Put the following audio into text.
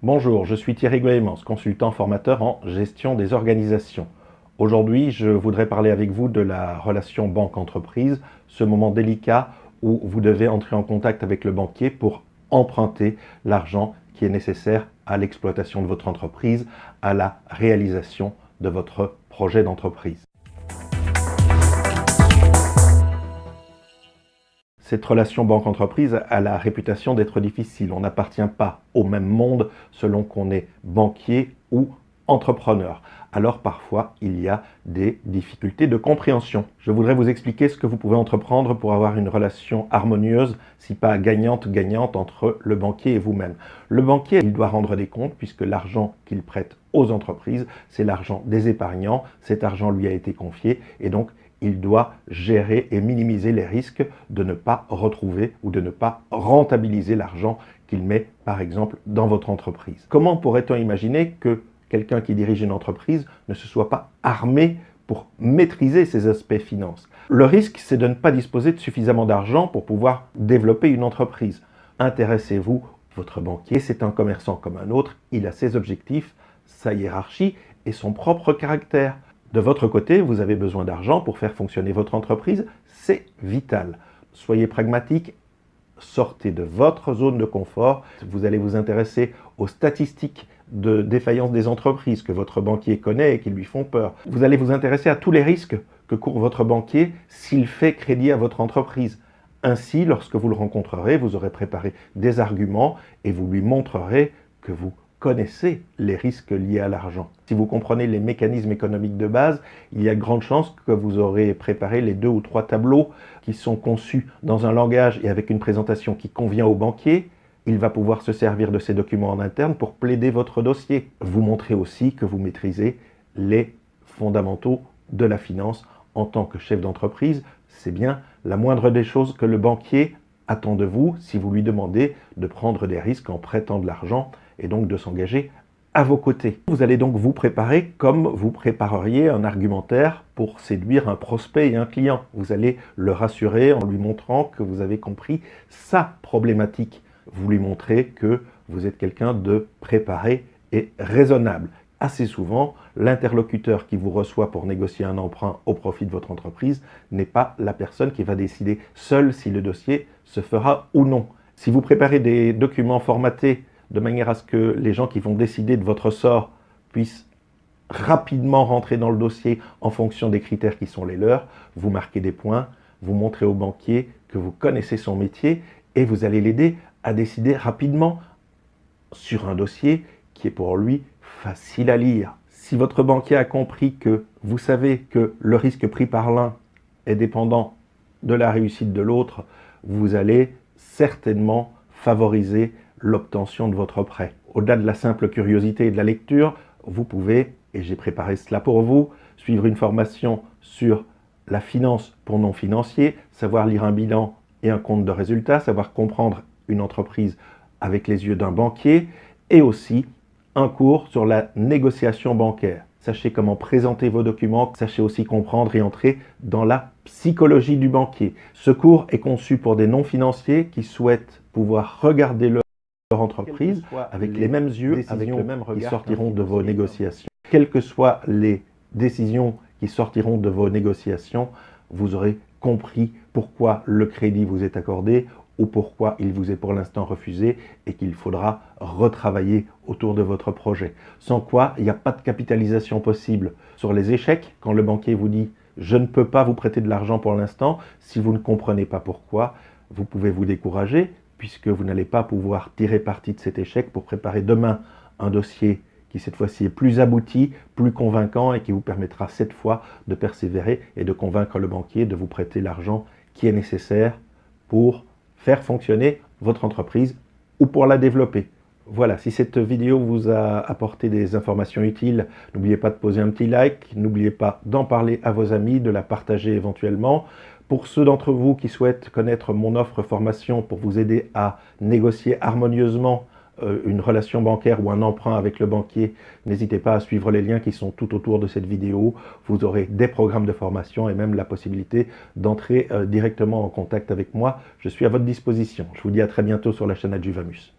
Bonjour, je suis Thierry Goémans, consultant formateur en gestion des organisations. Aujourd'hui, je voudrais parler avec vous de la relation banque-entreprise, ce moment délicat où vous devez entrer en contact avec le banquier pour emprunter l'argent qui est nécessaire à l'exploitation de votre entreprise, à la réalisation de votre projet d'entreprise. Cette relation banque-entreprise a la réputation d'être difficile. On n'appartient pas au même monde selon qu'on est banquier ou entrepreneur. Alors parfois, il y a des difficultés de compréhension. Je voudrais vous expliquer ce que vous pouvez entreprendre pour avoir une relation harmonieuse, si pas gagnante-gagnante, entre le banquier et vous-même. Le banquier, il doit rendre des comptes puisque l'argent qu'il prête aux entreprises, c'est l'argent des épargnants. Cet argent lui a été confié et donc il doit gérer et minimiser les risques de ne pas retrouver ou de ne pas rentabiliser l'argent qu'il met, par exemple, dans votre entreprise. Comment pourrait-on imaginer que quelqu'un qui dirige une entreprise ne se soit pas armé pour maîtriser ces aspects finances? Le risque, c'est de ne pas disposer de suffisamment d'argent pour pouvoir développer une entreprise. Intéressez-vous, votre banquier, c'est un commerçant comme un autre, il a ses objectifs, sa hiérarchie et son propre caractère. De votre côté, vous avez besoin d'argent pour faire fonctionner votre entreprise, c'est vital. Soyez pragmatique, sortez de votre zone de confort. Vous allez vous intéresser aux statistiques de défaillance des entreprises que votre banquier connaît et qui lui font peur. Vous allez vous intéresser à tous les risques que court votre banquier s'il fait crédit à votre entreprise. Ainsi, lorsque vous le rencontrerez, vous aurez préparé des arguments et vous lui montrerez que vous connaissez les risques liés à l'argent. Si vous comprenez les mécanismes économiques de base, il y a de grandes chances que vous aurez préparé les 2 ou 3 tableaux qui sont conçus dans un langage et avec une présentation qui convient au banquier. Il va pouvoir se servir de ces documents en interne pour plaider votre dossier. Vous montrez aussi que vous maîtrisez les fondamentaux de la finance en tant que chef d'entreprise. C'est bien la moindre des choses que le banquier attend de vous si vous lui demandez de prendre des risques en prêtant de l'argent et donc de s'engager à vos côtés. Vous allez donc vous préparer comme vous prépareriez un argumentaire pour séduire un prospect et un client. Vous allez le rassurer en lui montrant que vous avez compris sa problématique. Vous lui montrez que vous êtes quelqu'un de préparé et raisonnable. Assez souvent, l'interlocuteur qui vous reçoit pour négocier un emprunt au profit de votre entreprise n'est pas la personne qui va décider seule si le dossier se fera ou non. Si vous préparez des documents formatés de manière à ce que les gens qui vont décider de votre sort puissent rapidement rentrer dans le dossier en fonction des critères qui sont les leurs, vous marquez des points, vous montrez au banquier que vous connaissez son métier et vous allez l'aider à décider rapidement sur un dossier qui est pour lui facile à lire. Si votre banquier a compris que vous savez que le risque pris par l'un est dépendant de la réussite de l'autre, vous allez certainement favoriser l'obtention de votre prêt. Au-delà de la simple curiosité et de la lecture, vous pouvez, et j'ai préparé cela pour vous, suivre une formation sur la finance pour non-financiers, savoir lire un bilan et un compte de résultats, savoir comprendre une entreprise avec les yeux d'un banquier, et aussi un cours sur la négociation bancaire. Sachez comment présenter vos documents, sachez aussi comprendre et entrer dans la psychologie du banquier. Ce cours est conçu pour des non-financiers qui souhaitent pouvoir regarder leur entreprise avec les mêmes yeux, avec le même regard qui sortiront de vos négociations. Quelles que soient les décisions qui sortiront de vos négociations, vous aurez compris pourquoi le crédit vous est accordé ou pourquoi il vous est pour l'instant refusé et qu'il faudra retravailler autour de votre projet. Sans quoi, il n'y a pas de capitalisation possible. Sur les échecs, quand le banquier vous dit « je ne peux pas vous prêter de l'argent pour l'instant », si vous ne comprenez pas pourquoi, vous pouvez vous décourager puisque vous n'allez pas pouvoir tirer parti de cet échec pour préparer demain un dossier qui cette fois-ci est plus abouti, plus convaincant et qui vous permettra cette fois de persévérer et de convaincre le banquier de vous prêter l'argent qui est nécessaire pour faire fonctionner votre entreprise ou pour la développer. Voilà, si cette vidéo vous a apporté des informations utiles, n'oubliez pas de poser un petit like, n'oubliez pas d'en parler à vos amis, de la partager éventuellement. Pour ceux d'entre vous qui souhaitent connaître mon offre formation pour vous aider à négocier harmonieusement une relation bancaire ou un emprunt avec le banquier, n'hésitez pas à suivre les liens qui sont tout autour de cette vidéo. Vous aurez des programmes de formation et même la possibilité d'entrer directement en contact avec moi. Je suis à votre disposition. Je vous dis à très bientôt sur la chaîne Adjuvamus.